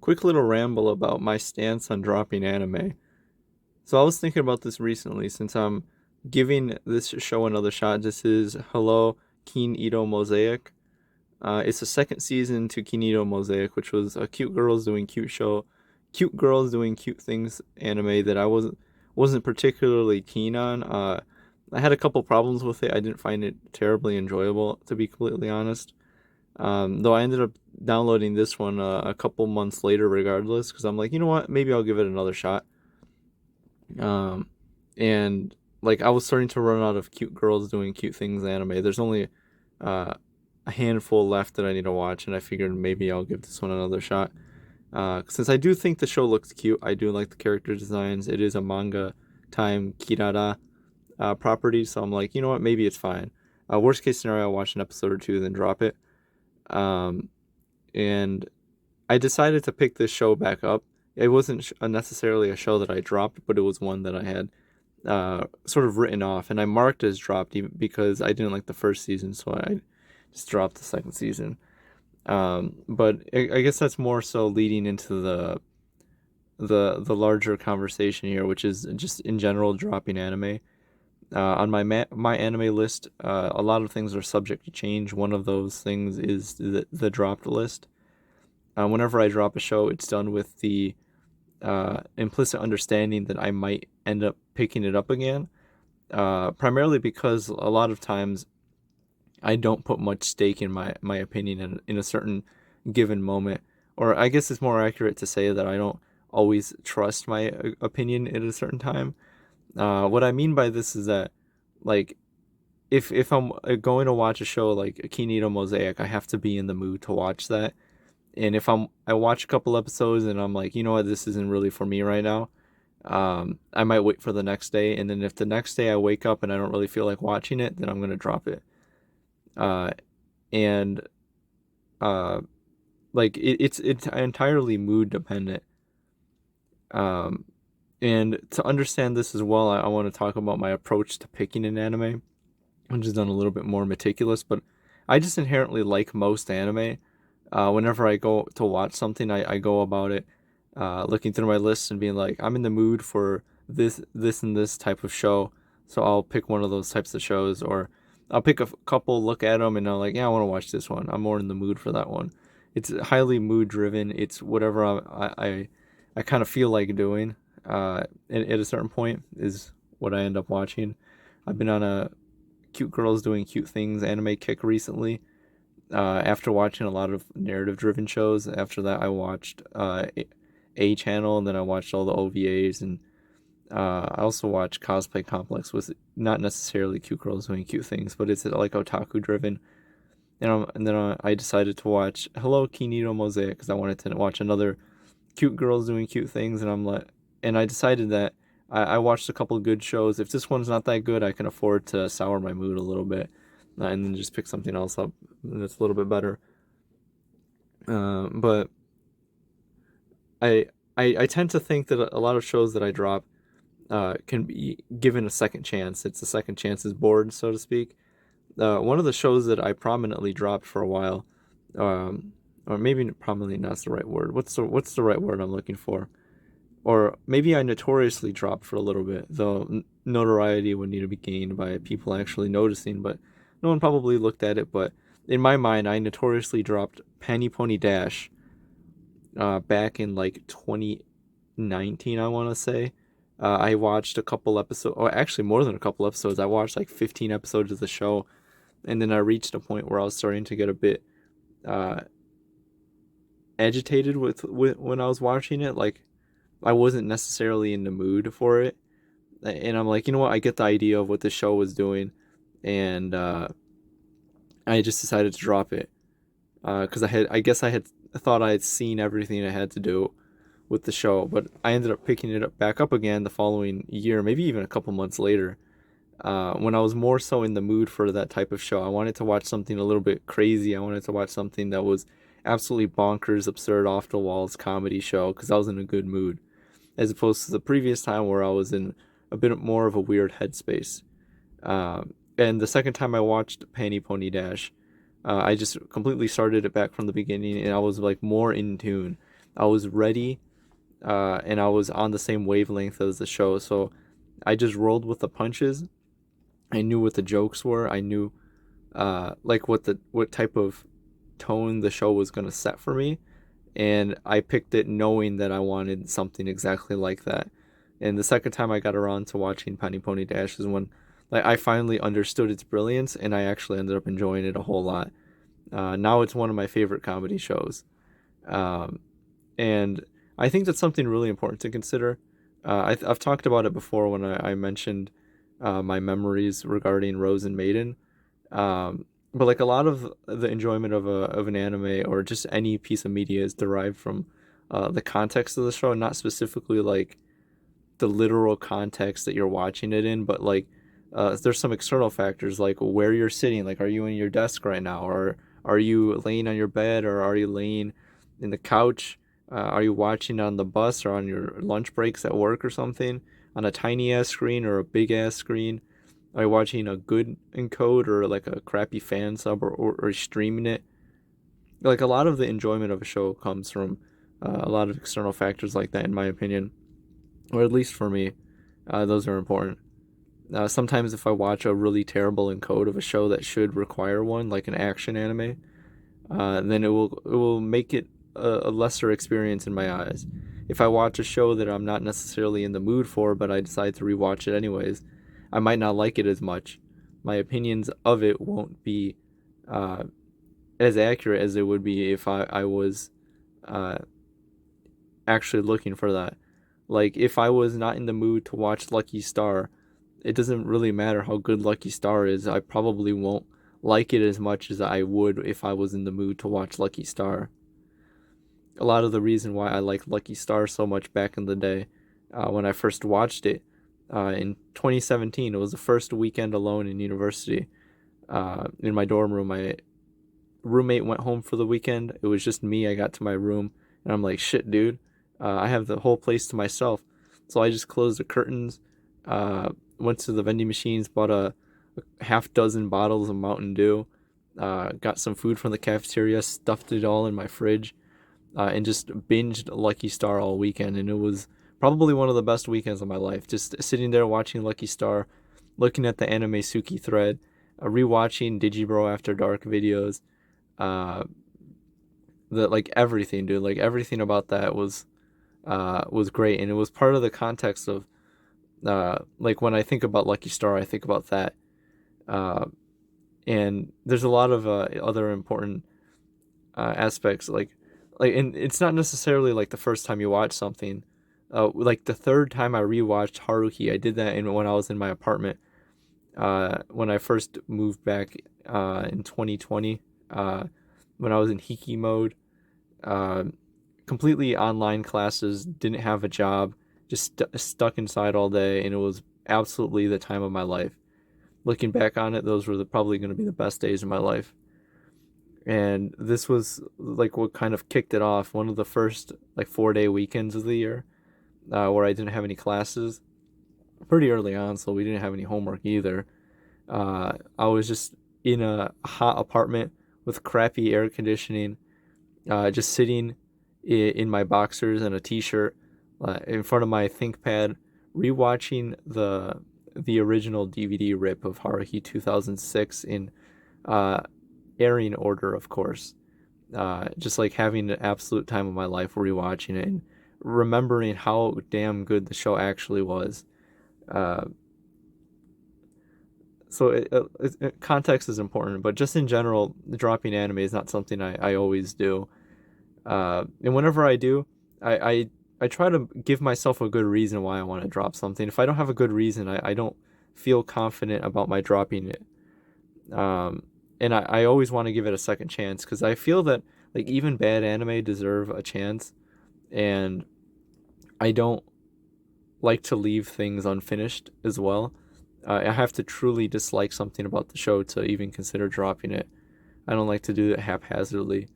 Quick little ramble about my stance on dropping anime. So I was thinking about this recently since I'm giving this show another shot. This is Hello Keen Ito Mosaic. It's the second season to Keen Ito Mosaic, which was a cute girls doing cute things anime that I wasn't particularly keen on. I had a couple problems with it. I didn't find it terribly enjoyable, to be completely honest. Though I ended up downloading this one a couple months later, regardless, because I'm like, you know what, maybe I'll give it another shot. Um, and like I was starting to run out of cute girls doing cute things anime. There's only uh, a handful left that I need to watch, and I figured maybe I'll give this one another shot. Since I do think the show looks cute, I do like the character designs. It is a manga time Kirara property, so I'm like, you know what, maybe it's fine. Worst case scenario, I'll watch an episode or two, then drop it. Um, and I decided to pick this show back up. It wasn't necessarily a show that I dropped, but it was one that I had sort of written off, and I marked as dropped because I didn't like the first season, so I just dropped the second season. But I guess that's more so leading into the larger conversation here, which is just in general dropping anime. On my anime list, a lot of things are subject to change. One of those things is the dropped list. Whenever I drop a show, it's done with the implicit understanding that I might end up picking it up again. Primarily because a lot of times I don't put much stake in my opinion in a certain given moment. Or I guess it's more accurate to say that I don't always trust my opinion at a certain time. What I mean by this is that, like, if I'm going to watch a show like Kinito Mosaic, I have to be in the mood to watch that. And if I watch a couple episodes and I'm like, you know what, this isn't really for me right now, I might wait for the next day. And then if the next day I wake up and I don't really feel like watching it, then I'm gonna drop it. Uh, and uh, like it's entirely mood dependent. Um, and to understand this as well, I want to talk about my approach to picking an anime, which is done a little bit more meticulous. But I just inherently like most anime. Whenever I go to watch something, I go about it looking through my list and being like, I'm in the mood for this, and this type of show. So I'll pick one of those types of shows, or I'll pick a couple, look at them, and I'm like, yeah, I want to watch this one. I'm more in the mood for that one. It's highly mood driven. It's whatever I kind of feel like doing. At a certain point is what I end up watching. I've been on a cute girls doing cute things anime kick recently. After watching a lot of narrative driven shows, after that I watched A Channel, and then I watched all the OVAs, and I also watched Cosplay Complex, with not necessarily cute girls doing cute things, but it's like otaku driven. And then I decided to watch Hello Kinito Mosaic because I wanted to watch another cute girls doing cute things, and I decided that I watched a couple of good shows. If this one's not that good, I can afford to sour my mood a little bit, and then just pick something else up that's a little bit better. But I, I tend to think that a lot of shows that I drop can be given a second chance. It's a second chance's board, so to speak. One of the shows that I prominently dropped for a while, um, or maybe prominently not the right word. What's the right word I'm looking for? Or maybe I notoriously dropped for a little bit, though notoriety would need to be gained by people actually noticing. But no one probably looked at it. But in my mind, I notoriously dropped Penny Pony Dash back in like 2019, I want to say. I watched a couple episodes, or actually more than a couple episodes. I watched like 15 episodes of the show, and then I reached a point where I was starting to get a bit uh, agitated with when I was watching it. Like I wasn't necessarily in the mood for it, and I'm like, you know what? I get the idea of what the show was doing, and I just decided to drop it because I guess I had thought I had seen everything I had to do with the show, but I ended up picking it up back up again the following year, maybe even a couple months later, when I was more so in the mood for that type of show. I wanted to watch something a little bit crazy. I wanted to watch something that was absolutely bonkers, absurd, off the walls comedy show because I was in a good mood, as opposed to the previous time where I was in a bit more of a weird headspace. And the second time I watched Panty Pony Dash, I just completely started it back from the beginning, and I was like more in tune. I was ready, and I was on the same wavelength as the show. So I just rolled with the punches. I knew what the jokes were. I knew like what type of tone the show was gonna set for me, and I picked it knowing that I wanted something exactly like that. And the second time I got around to watching Penny Pony Dash is when like I finally understood its brilliance, and I actually ended up enjoying it a whole lot. Now it's one of my favorite comedy shows, um, and I think that's something really important to consider. I've talked about it before when I mentioned my memories regarding Rose and Maiden. But like a lot of the enjoyment of an anime or just any piece of media is derived from the context of the show, not specifically like the literal context that you're watching it in, but like there's some external factors like where you're sitting. Like, are you in your desk right now, or are you laying on your bed, or are you laying in the couch? Are you watching on the bus or on your lunch breaks at work or something on a tiny ass screen or a big ass screen? Are you watching a good encode or like a crappy fan sub, or streaming it? Like a lot of the enjoyment of a show comes from a lot of external factors like that, in my opinion, or at least for me, those are important. Sometimes if I watch a really terrible encode of a show that should require one, like an action anime, then it will make it a lesser experience in my eyes. If I watch a show that I'm not necessarily in the mood for, but I decide to rewatch it anyways, I might not like it as much. My opinions of it won't be uh, as accurate as it would be if I was uh, actually looking for that. Like if I was not in the mood to watch Lucky Star, it doesn't really matter how good Lucky Star is. I probably won't like it as much as I would if I was in the mood to watch Lucky Star. A lot of the reason why I liked Lucky Star so much back in the day, when I first watched it in 2017, it was the first weekend alone in university. In my dorm room, my roommate went home for the weekend. It was just me. I got to my room, and I'm like, shit, dude, I have the whole place to myself. So I just closed the curtains, went to the vending machines, bought a half dozen bottles of Mountain Dew, got some food from the cafeteria, stuffed it all in my fridge, and just binged Lucky Star all weekend. And it was probably one of the best weekends of my life. Just sitting there watching Lucky Star, looking at the anime Suki thread, rewatching Digibro After Dark videos, uh, the like everything, dude. Like everything about that was great, and it was part of the context of like when I think about Lucky Star, I think about that. Uh, and there's a lot of other important aspects and it's not necessarily like the first time you watch something. Like the third time I rewatched Haruhi, I did that when I was in my apartment. When I first moved back in 2020, when I was in Hiki mode, uh, completely online classes, didn't have a job, just stuck inside all day, and it was absolutely the time of my life. Looking back on it, those were probably going to be the best days of my life. And this was like what kind of kicked it off. One of the first like 4 day weekends of the year, where I didn't have any classes pretty early on, so we didn't have any homework either. I was just in a hot apartment with crappy air conditioning, just sitting in my boxers and a t-shirt in front of my ThinkPad, rewatching the original DVD rip of Haruhi 2006 in uh, airing order, of course. Just like having an absolute time of my life rewatching it and remembering how damn good the show actually was. Uh, Context is important, but just in general, dropping anime is not something I always do. And whenever I do, I try to give myself a good reason why I want to drop something. If I don't have a good reason, I don't feel confident about my dropping it. Um, and I always want to give it a second chance because I feel that like even bad anime deserve a chance, and I don't like to leave things unfinished as well. I have to truly dislike something about the show to even consider dropping it. I don't like to do it haphazardly.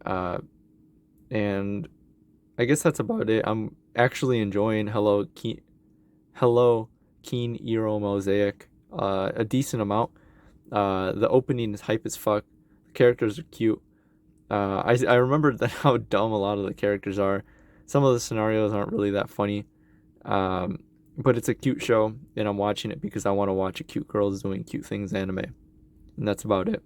Uh, and I guess that's about it. I'm actually enjoying Hello Keen Eero Mosaic a decent amount. The opening is hype as fuck. The characters are cute. I remembered that how dumb a lot of the characters are. Some of the scenarios aren't really that funny. Um, but it's a cute show, and I'm watching it because I want to watch a cute girls doing cute things anime, and that's about it.